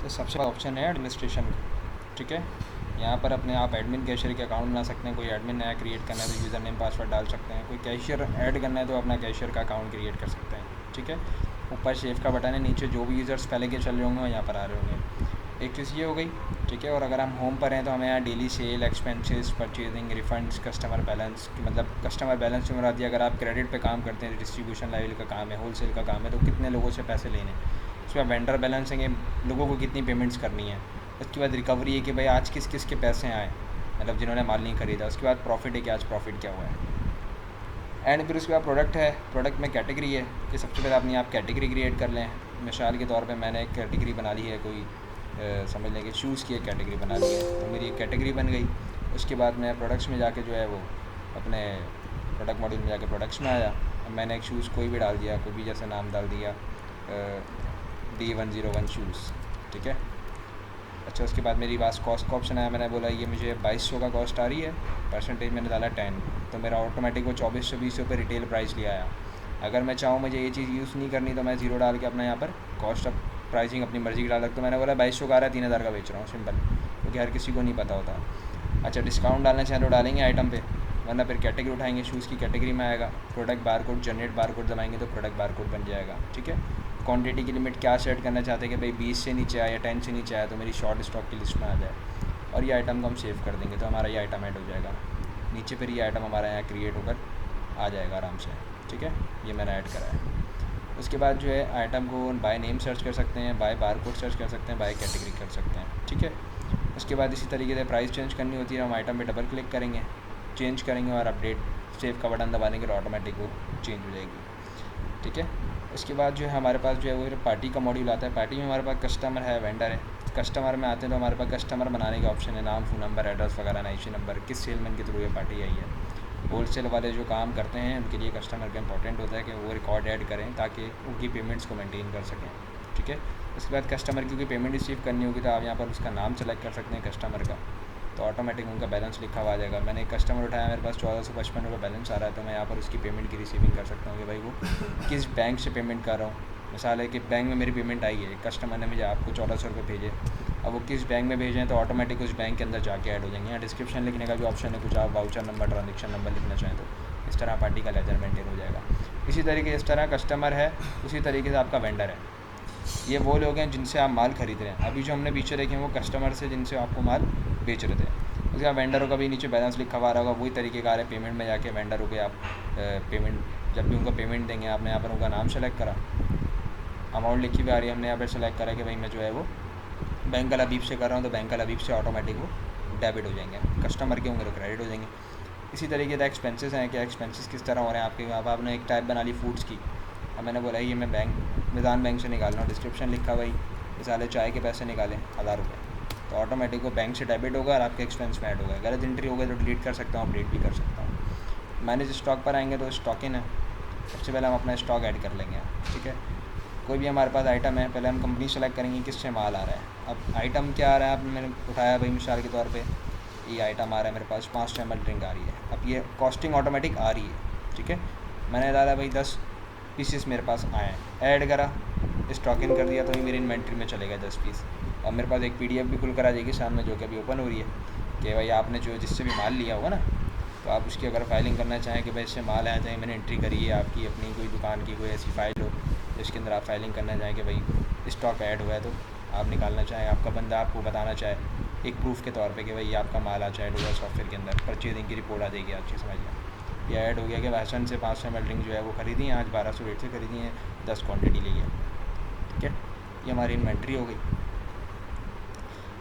तो सबसे बड़ा ऑप्शन है एडमिनिस्ट्रेशन, ठीक है। यहाँ पर अपने आप एडमिन कैशियर के अकाउंट बना सकते हैं। कोई एडमिन नया क्रिएट करना है तो यूज़र नेम पासवर्ड डाल सकते हैं। कोई कैशियर ऐड करना है तो अपना कैशियर का अकाउंट क्रिएट कर सकते हैं, ठीक है। ऊपर सेव का बटन है, नीचे जो भी यूज़र्स पहले के चल रहे होंगे वो यहाँ पर आ रहे होंगे। एक चीज़ ये हो गई, ठीक है। और अगर हम होम पर हैं तो हमें यहाँ daily cell, expenses, purchasing, refunds, customer balance, मतलब कस्टमर बैलेंस में आती है अगर आप क्रेडिट पे काम करते हैं, डिस्ट्रीब्यूशन लेवल का काम है, होलसेल का काम है, तो कितने लोगों से पैसे लेने हैं। उसके बाद वेंडर बैलेंसिंग है, लोगों को कितनी पेमेंट्स करनी है। उसके बाद रिकवरी है कि भाई आज किस किस के पैसे आए, मतलब जिन्होंने माल नहीं ख़रीदा। उसके बाद प्रॉफिट है कि आज प्रॉफिट क्या हुआ है। एंड फिर उसके बाद प्रोडक्ट है, प्रोडक्ट में कैटेगरी है कि सबसे पहले अपनी आप कैटेगरी क्रिएट कर लें। मिसाल के तौर पे मैंने एक कैटेगरी बना ली है, कोई समझ लें कि शूज़ की एक कैटेगरी बना ली है, तो मेरी एक कैटेगरी बन गई। उसके बाद मैं प्रोडक्ट्स में जाके जो है वो अपने प्रोडक्ट मॉड्यूल में जाके प्रोडक्ट्स में आया। अब मैंने एक शूज़ कोई भी डाल दिया, कोई भी जैसे नाम डाल दिया D101 शूज़, ठीक है। अच्छा, उसके बाद मेरी पास कॉस्ट का ऑप्शन आया। मैंने बोला ये मुझे 2200 का कॉस्ट आ रही है, परसेंटेज मैंने डाला 10, तो मेरा ऑटोमेटिक वो 2420 रुपये रिटेल प्राइस लिया आया। अगर मैं चाहूँ मुझे ये चीज़ यूज़ नहीं करनी तो मैं ज़ीरो डाल के अपना यहाँ पर कॉस्ट ऑफ प्राइसिंग अपनी मर्ज़ी की डाल सकता हूँ। तो मैंने बोला 2200 का आ रहा है, 3000 का बेच रहा हूँ, सिंपल, क्योंकि हर किसी को नहीं पता होता। अच्छा, डिस्काउंट डालना चाहें तो डालेंगे आइटम पे, वरना फिर कैटेगरी उठाएंगे, शूज़ की कैटेगरी में आएगा, product bar code, generate bar code दबाएंगे तो प्रोडक्ट बार कोड बन जाएगा, ठीक है। क्वांटिटी की लिमिट क्या सेट करना चाहते हैं कि भाई 20 से नीचे आए या 10 से नीचे आए तो मेरी शॉर्ट स्टॉक की लिस्ट में आ जाए, और ये आइटम को हम सेव कर देंगे तो हमारा ये आइटम ऐड हो जाएगा नीचे। फिर ये आइटम हमारा यहाँ क्रिएट होकर आ जाएगा आराम से, ठीक है। ये मैंने ऐड करा है। उसके बाद जो है आइटम को बाय नेम सर्च कर सकते हैं, बाय बार कोड सर्च कर सकते हैं, बाय कैटेगरी कर सकते हैं, ठीक है। उसके बाद इसी तरीके से प्राइस चेंज करनी होती है, हम आइटम पे डबल क्लिक करेंगे, चेंज करेंगे और अपडेट सेव का बटन दबाने के तो ऑटोमेटिक वो चेंज हो जाएगी, ठीक है। उसके बाद जो है हमारे पास जो है वो पार्टी का मॉड्यूल आता है। पार्टी में हमारे पास कस्टमर है, वेंडर है। कस्टमर में आते हैं तो हमारे पास कस्टमर बनाने का ऑप्शन है, नाम, फ़ोन नंबर, एड्रेस वगैरह, नाइशी नंबर, किस सेलमैन के थ्रू ये पार्टी आई है। होलसेल वाले जो काम करते हैं उनके लिए कस्टमर का इंपॉर्टेंट होता है कि वो रिकॉर्ड ऐड करें ताकि उनकी पेमेंट्स को मेंटेन कर सकें, ठीक है। उसके बाद कस्टमर की कोई पेमेंट रिसीव करनी होगी तो आप यहाँ पर उसका नाम सेलेक्ट कर सकते हैं कस्टमर का, तो ऑटोमेटिक उनका बैलेंस लिखा हुआ आ जाएगा। मैंने एक कस्टमर उठाया, मेरे पास 1455 रुपये बैलेंस आ रहा है, तो मैं यहाँ पर उसकी पेमेंट की रिसीविंग कर सकता हूँ कि भाई वो किस बैंक से पेमेंट कर रहा हूँ। मिसाल है कि बैंक में मेरी पेमेंट आई है, कस्टमर ने मुझे आपको 1400 रुपये भेजे, अब वो किस बैंक में भेजें तो ऑटोमेटिक उस बैंक के अंदर जाके ऐड हो जाएंगे। यहाँ डिस्क्रिप्शन लिखने का भी ऑप्शन है, कुछ आप वाउचर नंबर, ट्रांजेक्शन नंबर लिखना चाहें तो इस तरह पार्टी का लेजर मेंटेन हो जाएगा। इसी तरीके इस तरह कस्टमर है, उसी तरीके से आपका वेंडर है। ये वो लोग हैं जिनसे आप माल खरीद रहे हैं। अभी जो हमने पीछे देखे वो कस्टमर से जिनसे आपको माल बेच रहे थे। उसके बाद वेंडरों का भी नीचे बैलेंस लिखा हुआ रहेगा, वही तरीके का है। पेमेंट में जाके वेंडरों के आप पेमेंट, जब भी उनको पेमेंट देंगे आपने यहाँ पर उनका नाम सेलेक्ट करा, अमाउंट लिखी हुई आ रही है, हमने यहाँ पर सेलेक्ट करा कि भाई मैं जो है वो बैंक अल हबीब से कर रहा हूँ, तो बैंक अल हबीब से ऑटोमेटिक वो डेबिट हो जाएंगे। कस्टमर के होंगे तो क्रेडिट हो जाएंगे। इसी तरीके से एक्सपेंसेस हैं कि एक्सपेंसेस किस तरह हो रहे हैं आपके। अब आपने एक टाइप बना ली फूड्स की, अब मैंने बोला ये मैं बैंक मिज़ान बैंक से निकाल रहा हूँ, डिस्क्रिप्शन लिखा भाई मिसाल चाय के पैसे निकालें 1000 रुपये, तो ऑटोमेटिक वो बैंक से डेबिट होगा और आपके एक्सपेंस में ऐड होगा। गलत एंट्री हो गई तो डिलीट कर सकता हूँ, अपडेट भी कर सकता हूँ। मैनेज स्टॉक पर आएंगे तो स्टॉक इन है, सबसे पहले हम अपना स्टॉक ऐड कर लेंगे, ठीक है। कोई भी हमारे पास आइटम है, पहले हम कंपनी सेलेक्ट करेंगे किससे माल आ रहा है। अब आइटम क्या आ रहा है, अब मैंने उठाया भाई मिसाल के तौर पे ये आइटम आ रहा है मेरे पास 500 ml ड्रिंक आ रही है। अब ये कॉस्टिंग ऑटोमेटिक आ रही है, ठीक है। मैंने डाला भाई 10 पीसेस मेरे पास आए हैं, ऐड करा, स्टॉक इन कर दिया, तो ये मेरी इन्वेंट्री में चलेगा 10 पीस। और मेरे पास एक PDF भी खुल कर आ जाएगी सामने, जो कि अभी ओपन हो रही है कि भाई आपने जो जिससे भी माल लिया होगा ना, तो आप उसकी अगर फाइलिंग करना चाहें कि भाई इससे माल आया चाहे मैंने एंट्री करी है, आपकी अपनी कोई दुकान की कोई ऐसी फाइल हो जिसके अंदर आप फाइलिंग करना चाहें कि भाई स्टॉक ऐड हुआ है, तो आप निकालना चाहें, आपका बंदा आपको बताना चाहे एक प्रूफ के तौर पे कि भाई आपका माल आज ऐड हुआ है सॉफ्टवेयर के अंदर, परचेजिंग की रिपोर्ट आ जाएगी, अच्छी समझिए ये ऐड हो गया कि वैसन से 500 ml ड्रिंक जो है वो ख़रीदी है, आज 1200 रेट से ख़रीदी है, 10 क्वान्टिटी ली है, ठीक है। ये हमारी इन्वेंट्री हो गई।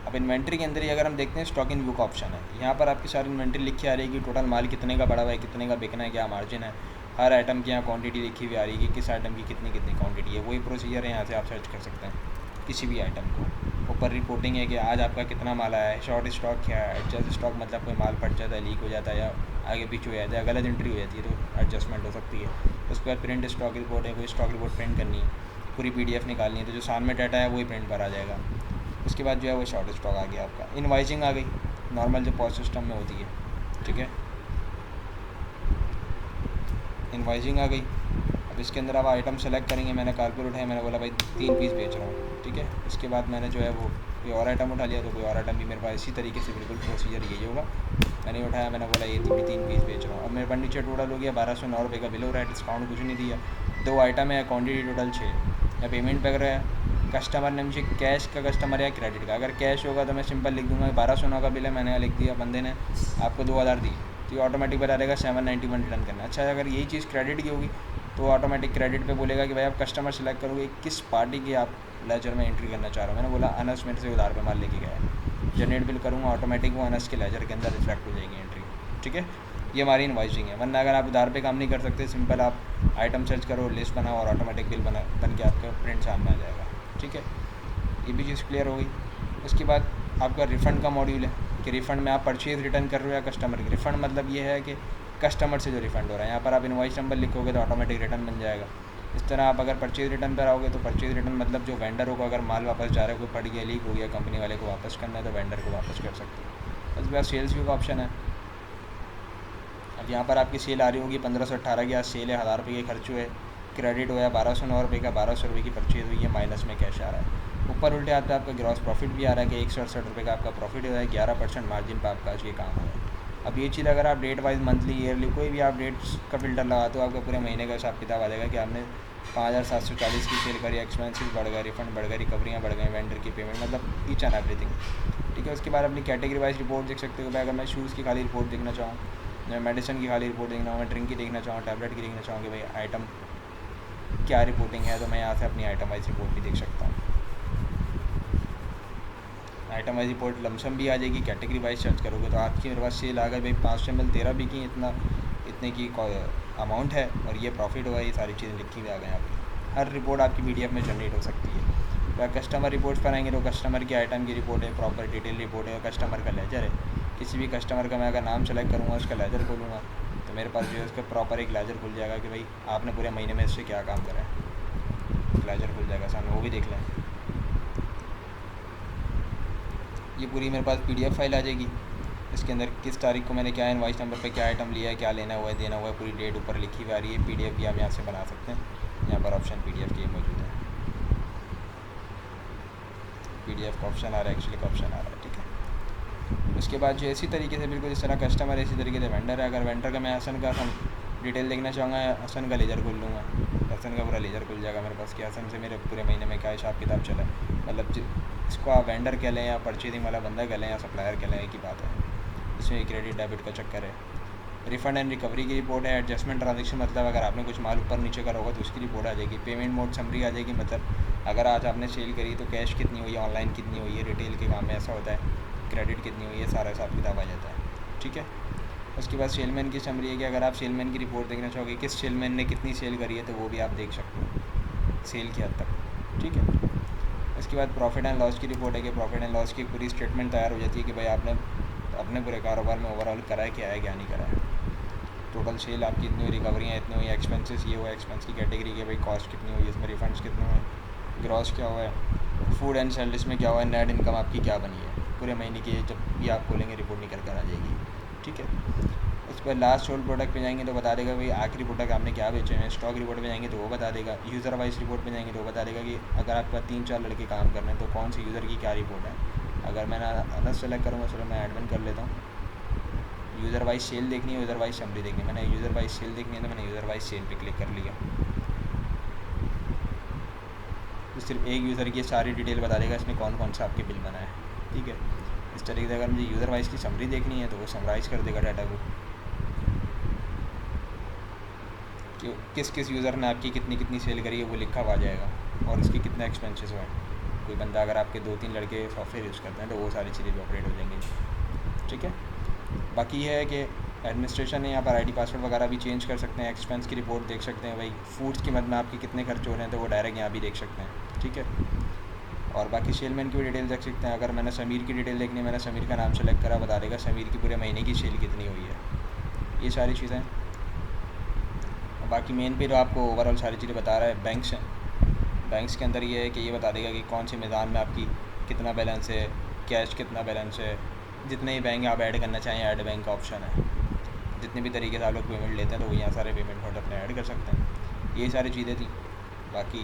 अब इन्वेंट्री के अंदर ही अगर हम देखते हैं स्टॉक इन व्यू का ऑप्शन है, यहाँ पर आपकी सारी इन्वेंट्री लिखी आ रही है कि टोटल माल कितने का बढ़ा हुआ है, कितने का बिकना है, क्या मार्जिन है, हर आइटम की यहाँ क्वांटिटी लिखी हुई आ रही है कि किस आइटम की कितनी कितनी क्वांटिटी है। वही प्रोसीजर है, यहाँ से आप सर्च कर सकते हैं किसी भी आइटम को। ऊपर रिपोर्टिंग है कि आज आपका कितना माल आया है, शॉर्ट स्टॉक क्या है, एडजस्ट स्टॉक मतलब कोई माल फट जाता है, लीक हो जाता है या आगे पीछे हो जाता है, गलत एंट्री हो जाती है तो एडजस्टमेंट हो सकती है। उसके बाद प्रिंट स्टॉक रिपोर्ट है, कोई स्टॉक रिपोर्ट प्रिंट करनी है, पूरी PDF निकालनी है, तो जो सामने डाटा है वही प्रिंट पर आ जाएगा। उसके बाद जो है वो शॉर्ट स्टॉक आ गया आपका। इनवाइसिंग आ गई, नॉर्मल जो पॉज सिस्टम में होती है, ठीक है, इनवाइसिंग आ गई। अब इसके अंदर आप आइटम सेलेक्ट करेंगे, मैंने कैलकुलेट उठाया, मैंने बोला भाई 3 पीस बेच रहा हूँ, ठीक है। इसके बाद मैंने जो है वो कोई और आइटम उठा लिया, तो कोई और आइटम भी मेरे पास इसी तरीके से बिल्कुल प्रोसीजर यही होगा। मैंने उठाया, मैंने बोला ये भी 3 पीस बेच रहा हूँ। अब मेरे पास नीचे टोटल हो गया 1209 रुपये का बिल हो रहा है, डिस्काउंट कुछ नहीं दिया, 2 आइटम है, क्वान्टिटी टोटल 6। या पेमेंट पे अगर कस्टमर ने मुझे कैश का कस्टमर या क्रेडिट का, अगर कैश होगा तो मैं सिंपल लिख दूँगा 1209 का बिल है, मैंने लिख दिया, बंदे ने आपको 2000 दी, तो ये ऑटोमेटिक बता देगा 791 रिटर्न करना। अच्छा, अगर यही चीज़ क्रेडिट की होगी तो ऑटोमेटिक क्रेडिट पे बोलेगा कि भाई आप कस्टमर सेलेक्ट करोगे किस पार्टी की आप लेजर में एंट्री करना चाह रहे हो। मैंने बोला अनस मेरे से उधार पे माल लेके गया है, जनरेट बिल करूँगा, ऑटोमेटिक वो अनस के लेजर के अंदर रिफ्लेक्ट हो जाएगी एंट्री, ठीक है। ये हमारी इनवॉइसिंग है। वरना अगर आप उधार पे काम नहीं कर सकते, सिंपल आप आइटम सर्च करो, लिस्ट बनाओ और ऑटोमेटिक बिल बन के आपका प्रिंट सामने आ जाएगा, ठीक है। ये भी चीज़ क्लियर हो गई। उसके बाद आपका रिफ़ंड का मॉड्यूल है कि रिफ़ंड में आप परचेज़ रिटर्न कर रहे हो या कस्टमर की। रिफ़ंड मतलब ये है कि कस्टमर से जो रिफ़ंड हो रहा है, यहाँ पर आप इनवॉइस नंबर लिखोगे तो ऑटोमेटिक रिटर्न बन जाएगा। इस तरह आप अगर परचेज़ रिटर्न पर आओगे तो परचेज़ रिटर्न मतलब जो वेंडर होगा, अगर माल वापस जा रहा है, कोई फट गया, लीक हो गया, कंपनी वाले को वापस करना है तो वेंडर को वापस कर सकते हैं। उसके बाद सेल्स व्यू का ऑप्शन है। अब यहाँ पर आपकी सेल आ रही होगी 1518 की आज सेल है, 1000 रुपये के खर्च हुए, क्रेडिट हुआ 1209 रुपये का, 1200 रुपये की परचेज़ हुई है, माइनस में कैश आ रहा है। ऊपर उल्टे आते आपका ग्रॉस प्रॉफिट भी आ रहा है कि 168 रुपये का आपका प्रॉफिट हुआ है, 11% मार्जिन पर आपका आज ये काम है। अब ये चीज़ अगर आप डेट वाइज, मंथली, ईयरली, कोई भी आप डेट्स का फिल्टर लगाते हो, आपका पूरे महीने का हिसाब किताब आ जाएगा कि आपने 5740 की सेल करी, एक्सपेंसिस बढ़ गए, रिफंड बढ़ गए, रिकवरियाँ बढ़ गई, वेंडर की पेमेंट, मतलब ईच एंड एवरीथिंग, ठीक है। उसके बाद अपनी कैटेगरी वाइज रिपोर्ट देख सकते हो भाई। अगर मैं शूज़ की खाली रिपोर्ट देखना चाहूँ, मैं मेडिसिन की खाली रिपोर्ट देखना, मैं ड्रिंक की देखना चाहूँ, टैबलेट की देखना चाहूँ कि भाई आइटम क्या रिपोर्टिंग है, तो मैं यहाँ से अपनी आइटम वाइज रिपोर्ट भी देख सकता हूँ। आइटम वाइज रिपोर्ट लमसम भी आ जाएगी। कैटेगरी वाइज सर्च करोगे तो आपकी मेरे पास सेल आ गई भाई 500 ml 13 बिकी, इतने की अमाउंट है और ये प्रॉफिट हुआ, ये सारी चीज़ें लिखी हुई आ गई यहाँ पर। हर रिपोर्ट आपकी PDF में जनरेट हो सकती है। या कस्टमर रिपोर्ट्स पर आएंगे तो कस्टमर की आइटम की रिपोर्ट है, प्रॉपर डिटेल रिपोर्ट है, कस्टमर का लेजर है। किसी भी कस्टमर का मैं अगर नाम सेलेक्ट करूँगा, उसका लेजर खोलूँगा तो मेरे पास जो है उसका प्रॉपर एक लेजर खुल जाएगा कि भाई आपने पूरे महीने में इससे क्या काम करा है, लेजर खुल जाएगा सामने, वो भी देख लें। ये पूरी मेरे पास PDF फाइल आ जाएगी। इसके अंदर किस तारीख को मैंने क्या इनवॉइस नंबर पे क्या आइटम लिया है, क्या लेना हुआ है, देना हुआ है, पूरी डेट ऊपर लिखी हुई आ रही है। PDF भी आप यहाँ से बना सकते हैं। यहाँ पर ऑप्शन PDF के मौजूद है, PDF का ऑप्शन आ रहा है, एक्चुअली का ऑप्शन आ रहा है, ठीक है। उसके बाद जो इसी तरीके से बिल्कुल इस तरह कस्टमर है, इसी तरीके से वेंडर है। अगर वेंडर का मैं हसन का डिटेल देखना चाहूँगा, हसन का लेजर खोल लूँगा, हसन का पूरा लेजर खुल जाएगा मेरे पास कि हसन से मेरे पूरे महीने में क्या हिसाब किताब चला है। मतलब इसको आप वेंडर कह लें या परचेजिंग वाला बंदा कह लें या सप्लायर कह लें, एक ही बात है। इसमें क्रेडिट डेबिट का चक्कर है। रिफ़ंड एंड रिकवरी की रिपोर्ट है। एडजस्टमेंट ट्रांजेक्शन मतलब अगर आपने कुछ माल ऊपर नीचे करा होगा तो उसकी रिपोर्ट आ जाएगी। पेमेंट मोड समरी आ जाएगी, मतलब अगर आज आपने सेल करी तो कैश कितनी हुई है, ऑनलाइन कितनी हुई है, रिटेल के काम में ऐसा होता है, क्रेडिट कितनी हुई है, सारा हिसाब किताब आ जाता है, ठीक है। उसके बाद सेलमैन की समरी है कि अगर आप सेलमैन की रिपोर्ट देखना चाहोगे किस सेलमैन ने कितनी सेल करी है तो वो भी आप देख सकते हो, सेल की हद तक, ठीक है। इसके बाद प्रॉफिट एंड लॉस की रिपोर्ट है कि प्रॉफिट एंड लॉस की पूरी स्टेटमेंट तैयार हो जाती है कि भाई आपने अपने पूरे कारोबार में ओवरऑल करा है, क्या है क्या नहीं करा है, टोटल सेल आपकी इतनी हुई, रिकवरियाँ इतनी हुई, एक्सपेंसेस ये हुआ, एक्सपेंस की कैटेगरी के भाई कॉस्ट कितनी हुई, इसमें रिफंड्स कितने हुए, ग्रॉस क्या हुआ है, फूड एंड सैलरीज में क्या हुआ है, नेट इनकम आपकी क्या बनी है, पूरे महीने की जब भी आप खोलेंगे रिपोर्ट निकल कर आ जाएगी, ठीक है। उस पर लास्ट होल्ड प्रोडक्ट पे जाएंगे तो बता देगा भाई आखिरी प्रोडक्ट आपने क्या बेचे हैं। स्टॉक रिपोर्ट पे जाएंगे तो वो बता देगा। यूज़र वाइज रिपोर्ट पे जाएंगे तो वो बता देगा कि अगर आपका 3-4 लड़के काम कर रहे हैं तो कौन सी यूज़र की क्या रिपोर्ट है। अगर मैं अनस सेलेक्ट करूँगा, चलो मैं एडमिन कर लेता हूँ। यूज़र वाइज सेल देखनी है, यूज़र वाइज समरी देखनी है। मैंने यूज़र वाइज सेल देखनी है तो मैंने यूज़र वाइज सेल पर क्लिक कर लिया। तो सिर्फ एक यूज़र की सारी डिटेल बता देगा इसमें कौन कौन सा आपके बिल बना है, ठीक है। इस तरीके से अगर मुझे यूज़र वाइज की समरी देखनी है तो वो समराइज़ कर देगा डाटा को कि किस किस यूज़र ने आपकी कितनी कितनी सेल करी है, वो लिखा हुआ आ जाएगा और इसके कितने एक्सपेंसेस हुए हैं। कोई बंदा अगर आपके 2-3 लड़के सॉफ्टवेयर यूज़ करते हैं तो वो सारी चीज़ें भी ऑपरेट हो जाएंगी, ठीक है। बाकी ये है कि एडमिनिस्ट्रेशन है, यहाँ पर ID पासवर्ड वगैरह भी चेंज कर सकते हैं। एक्सपेंस की रिपोर्ट देख सकते हैं, भाई फूड्स की मद में आपके कितने खर्च हो रहे हैं तो वो डायरेक्ट यहाँ भी देख सकते हैं, ठीक है। और बाकी सेलमैन की भी डिटेल देख सकते हैं। अगर मैंने समीर की डिटेल देखनी है, मैंने समीर का नाम सेलेक्ट करा, बता देगा समीर की पूरे महीने की सेल कितनी हुई है, ये सारी चीज़ें। बाकी मेन पे तो आपको ओवरऑल सारी चीज़ें बता रहा है। बैंक्स के अंदर ये है कि ये बता देगा कि कौन से मैदान में आपकी कितना बैलेंस है, कैश कितना बैलेंस है। जितने ही बैंक आप ऐड करना चाहें ऐड बैंक का ऑप्शन है। जितने भी तरीके से आप लोग पेमेंट लेते हैं तो वो यहाँ सारे पेमेंट मोड अपने ऐड कर सकते हैं। ये सारी चीज़ें थी। बाकी